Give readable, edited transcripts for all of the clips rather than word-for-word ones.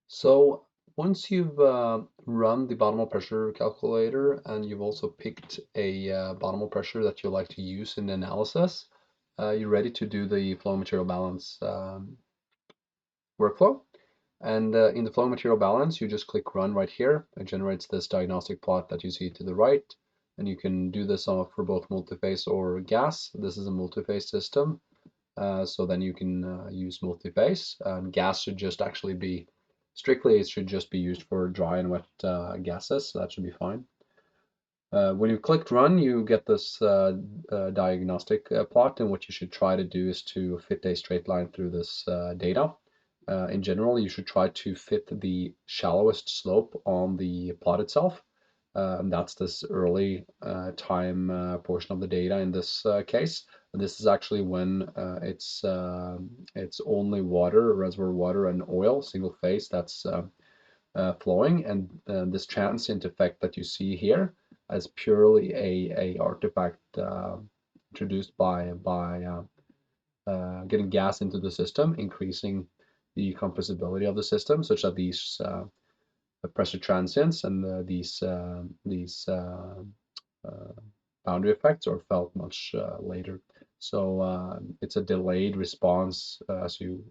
So once you've run the bottom of pressure calculator and you've also picked a bottom of pressure that you like to use in the analysis, you're ready to do the flow material balance workflow. And in the flow material balance, you just click run right here. It generates this diagnostic plot that you see to the right. And you can do this for both multiphase or gas. This is a multiphase system. So then you can use multiphase. Gas should just actually be, strictly it should just be used for dry and wet gases, so that should be fine. When you click run, you get this diagnostic plot, and what you should try to do is to fit a straight line through this data. In general, you should try to fit the shallowest slope on the plot itself. And that's this early time portion of the data in this case. And this is actually when it's only water, reservoir water, and oil, single phase, that's flowing. And this transient effect that you see here is purely a artifact introduced by getting gas into the system, increasing the compressibility of the system, such that these pressure transients and these boundary effects are felt much later. So it's a delayed response as you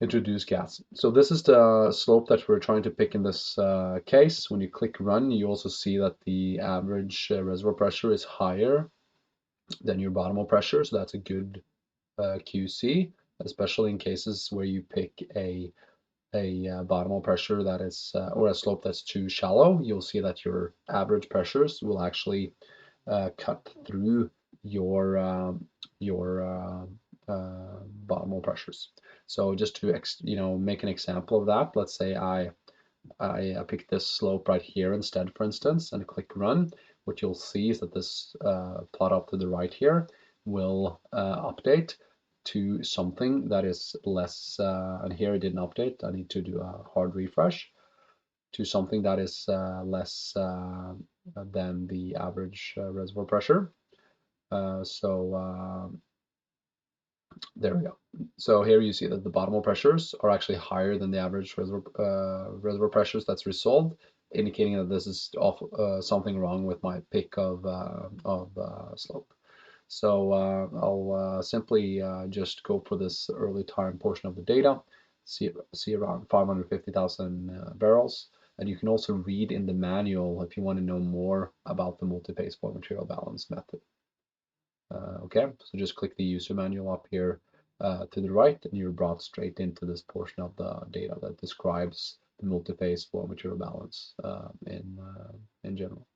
introduce gas. So this is the slope that we're trying to pick in this case. When you click run, you also see that the average reservoir pressure is higher than your bottom pressure. So that's a good QC, especially in cases where you pick a bottom pressure that is or a slope that's too shallow. You'll see that your average pressures will actually cut through your bottom pressures. So just to make an example of that, let's say I pick this slope right here instead, for instance, and click run. What you'll see is that this plot up to the right here will update to something that is less, and here it didn't update, I need to do a hard refresh, to something that is less than the average reservoir pressure. So there we go. So here you see that the bottom pressures are actually higher than the average reservoir pressures that's resolved, indicating that this is something wrong with my pick of slope. So I'll simply just go for this early time portion of the data, see around 550,000 barrels. And you can also read in the manual if you want to know more about the multiphase flow material balance method. Okay, so just click the user manual up here to the right, and you're brought straight into this portion of the data that describes the multiphase flow material balance in general.